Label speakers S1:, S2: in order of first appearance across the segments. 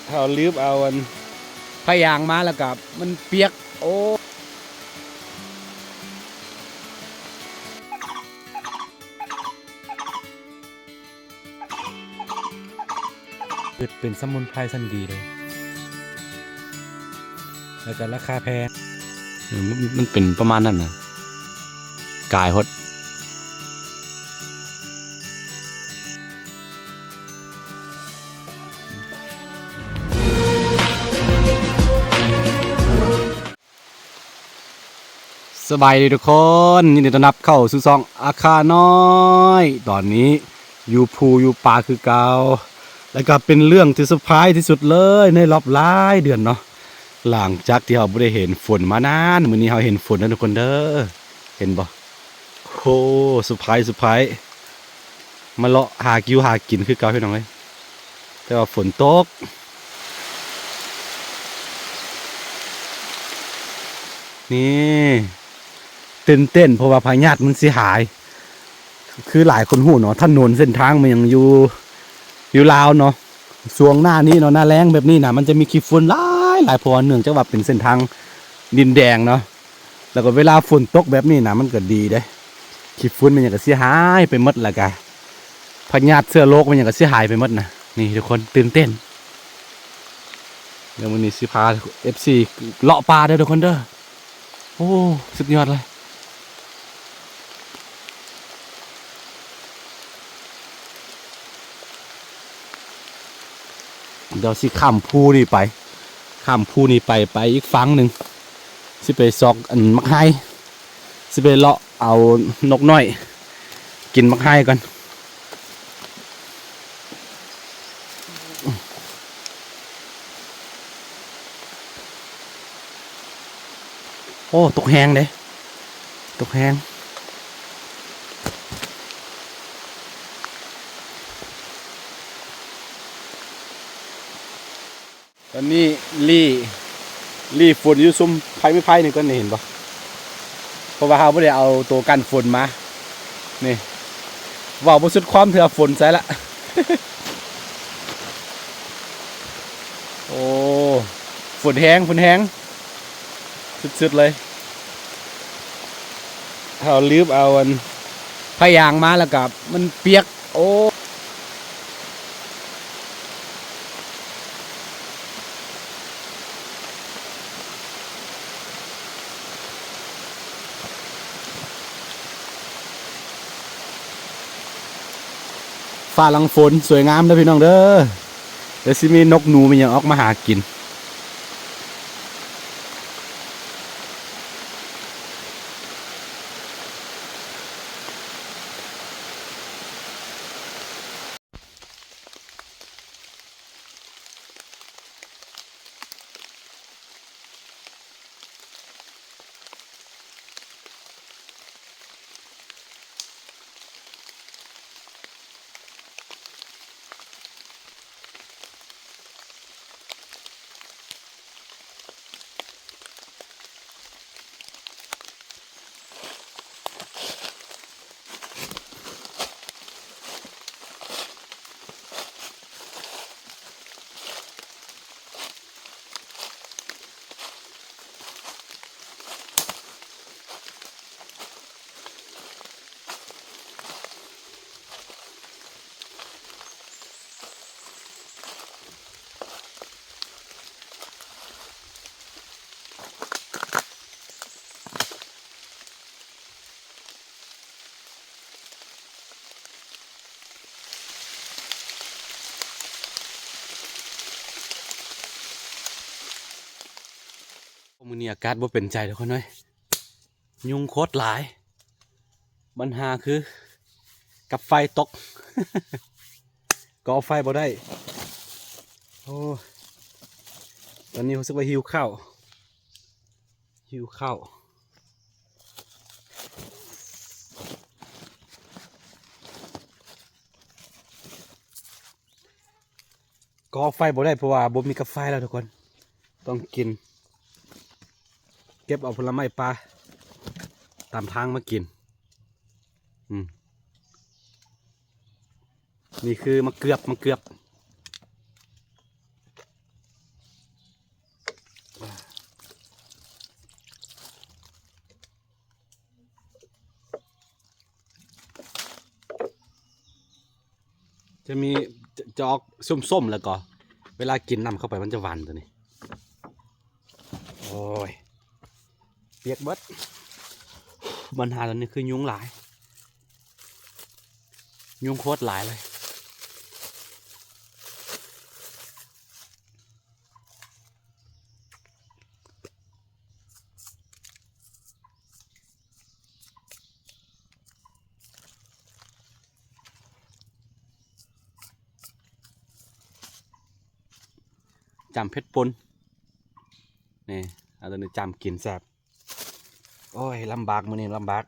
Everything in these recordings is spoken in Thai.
S1: เขาลืมเอาอันพยางมาแล้วกับมันเปียกโอ้เกิดเป็นสมุนไพรชั้นดีเลยแล้วก็ราคาแพงมันเป็นประมาณนั้นนะกายฮดสบายดีทุกคนยินดีต้อนรับเข้าสู่ช่องอาคาน้อยตอนนี้อยู่ภูอยู่ป่าคือเก่าแล้วก็เป็นเรื่องที่เซอร์ไพรส์ที่สุดเลยในรอบหลายเดือนเนาะหลังจากที่เราไม่ได้เห็นฝนมานานมื้อนี้เราเห็นฝนแล้วทุกคนเด้อเห็นบ่โอ้เซอร์ไพรส์มาเลาะหากินคือเก่าพี่น้องเอ้ยแต่ว่าฝนตกนี่เต้นเพราะว่าพายุมันสิหายคือหลายคนหูเนาะถนนเส้นทางมันยังอยู่ลาวเนาะช่วงหน้านี้เนาะหน้าแล้งแบบนี้นะมันจะมีขี้ฝุ่นหลายเพราะว่าเนื่องจากว่าเป็นเส้นทางดินแดงเนาะแล้วก็เวลาฝนตกแบบนี้นะมันก็ดีเด้ขี้ฝุ่นมันยังก็เสียหายไปหมดละกันพายุเชื้อโรคมันยังก็เสียหายไปหมดนะนี่ทุกคนตื่นเต้นเดี๋ยววันนี้สิพา FC เลาะป่าเด้อทุกคนเด้อโอ้สุดยอดเลยเดี๋ยวสิข้ามภูนี่ไปอีกฝั่งหนึ่งสิไปซอกอันมักไฮสิไปเลาะเอานกน้อยกินมักไฮกันโอ้ตกแห้งเด้ตกแห้งตอนนี้ลี่ฝนอยู่ซุ่มไผ่ไม่ไผ่นี่ก็เห็นปะเพราะว่าเขาไม่ได้เอาตัวกันฝนมานี่ว่าวบนสุดความเถื่อฝนใส่ละ โอ้ฝนแห้งสุดๆเลยเขาลืมเอาอันพยางมาแล้วกับมันเปียกโอ้ฟ้าหลังฝนสวยงามเด้อพี่น้องเด้อเดี๋ยวสิมีนกหนูมันยังออกมาหากินมื้อนี้อากาศบ่เป็นใจทุกคนเลยยุงโคตรหลายปัญหาคือกับไฟตก ก่อไฟบ่ได้โอ้ตอนนี้รู้สึกว่าหิวข้าวก่อไฟบ่ได้เพราะว่าบ่มีกับไฟแล้วทุกคนต้องกินเก็บเอาผลไม้ปลาตามทางมากินนี่คือมะเกือบ จะมีจะออกส้มๆแล้วก็เวลากินน้ำเข้าไปมันจะหวานตัวนี้โอ้ยเปียกเบิดปัญหาตอนนี้คือยุงหลายยุงโคตรหลายเลยจำเพชรปนนี่เอาตัวนี้จำกินแซ่บโอ้ยลำบากมื้อนี้ลำบาก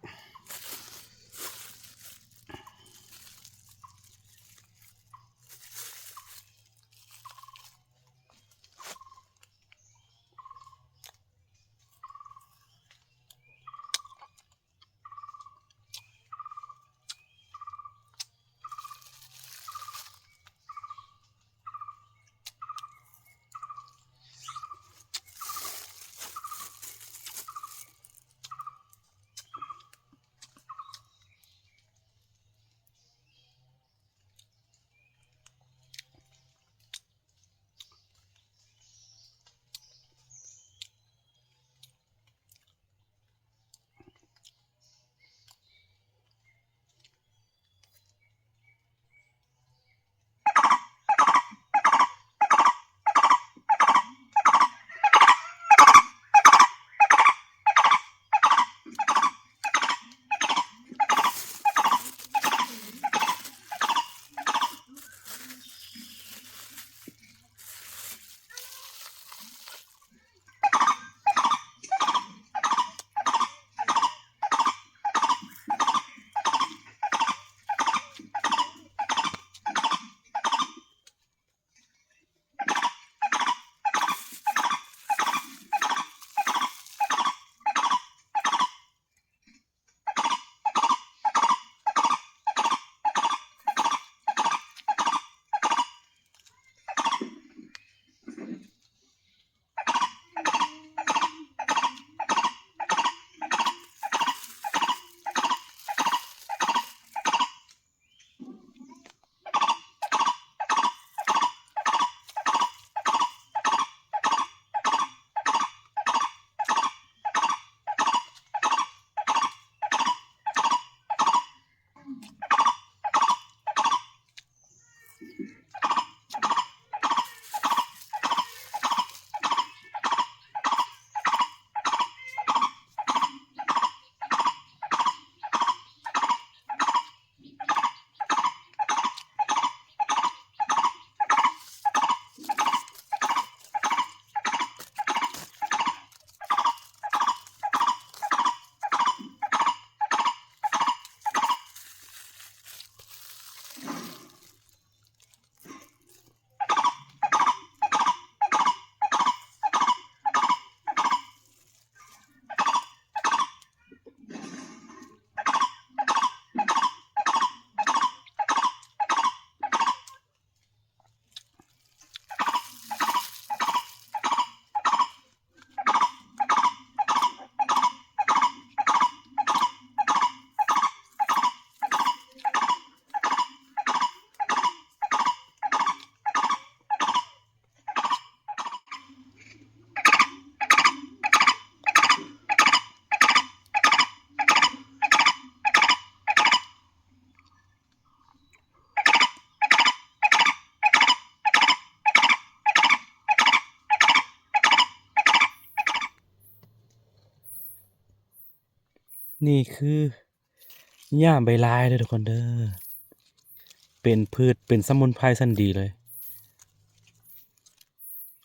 S1: นี่คือย่ามใบลายเด้อทุกคนเด้อเป็นพืชเป็นสมุนไพรชั้นดีเลย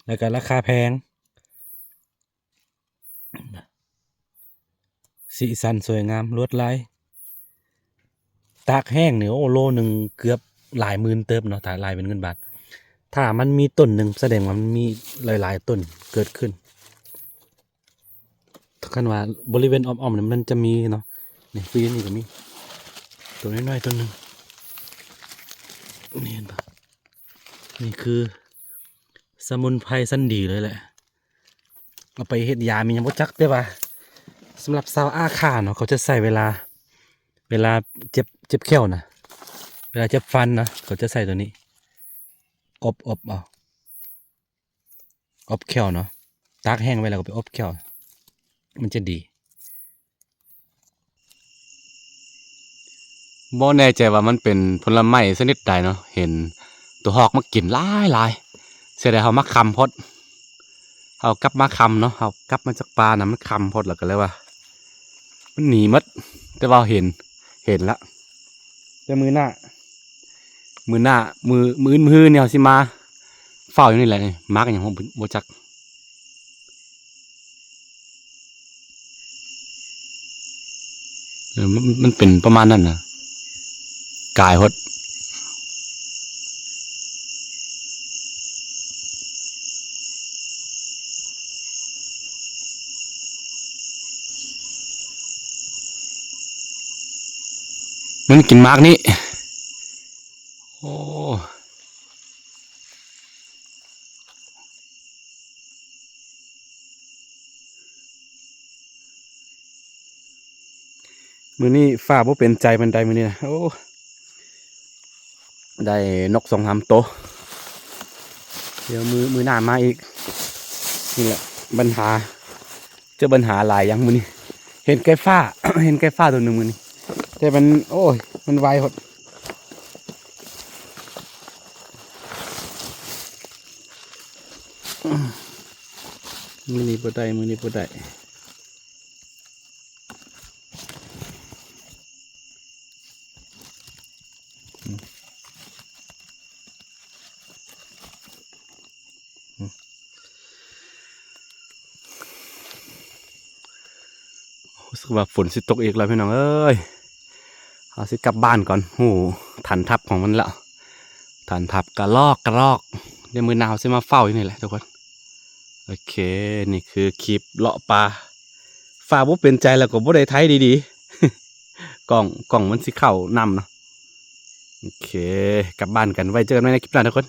S1: แล้วก็ราคาแพงสีสันสวยงามลวดลายตากแห้งเนี่ยโอ้โลหนึ่งเกือบหลายหมื่นเติบเนาะถ้าลายเป็นเงินบาทถ้ามันมีต้นหนึ่งแสดงว่ามันมีหลายๆต้นเกิดขึ้นถ้าคันว่าบริเวณอ้อมๆเนี่ยมันจะมีเนาะนี่ปีนี้ก็มีตัวน้อยๆต้นหนึ่งนี่เห็นปะนี่คือสมุนไพรชั้นดีเลยแหละเอาไปเฮ็ดยามียังบ่จักได้ป่ะสำหรับชาวอาขาเนาะเขาจะใส่เวลาเจ็บแข้วนะ เวลาจะฟันนะเขาจะใส่ตัวนี้อบเอาอบแขวเนาะตากแห้งไว้แล้วก็ไปอบแขวมันจะดีบ่แน่ใจว่ามันเป็นผลไม้ชนิดใดเนาะเห็นตัวหอกมากินหลายเสียดายเขามาคำพดเอากลับมาคำเนาะเอากลับมาจากปลานะมันคำพดแล้วก็เลยว่ามันหนีมัดแต่ว่าเห็นละแต่มือหน้ามือเนี่ยสิมาเฝ้าอยู่นี่แหละนี่มาร์กอย่างผมโบจักมันเป็นประมาณนั้นนะกายพดมันกินมาร์กนี่โอ้มือนี่ฝ้าบ่เป็นใจมันใดมือนี่นะโอ้ได้นก2-3ตัวเดี๋ยวมือหน้ามาอีกนี่แหละปัญหาเจอปัญหาหลายอย่างมือนี่เห็นไก่ฟ้า เห็นไก่ฟ้าตัวหนึ่งมือนี่แต่มันโอ้ยมันไวหดมือนี่บ่ได้มือนี่บ่ได้รู้สึกว่าฝนสิตกอีกแล้วพี่น้องเอ้ยเอาสิกลับบ้านก่อนโหฐานทัพของมันละฐานทัพกระลอกเดี๋ยวมือหนาวสิมาเฝ้าอยู่นี่แหละทุกคนโอเคนี่คือคลิปเลาะปลาฝ่าบ่เป็นใจแล้วก็บ่ได้ไทยดีๆ กล่องมันสิเข้านำเนาะโอเคกลับบ้านกันไว้เจอกันใหม่ในคลิปหน้าทุกคน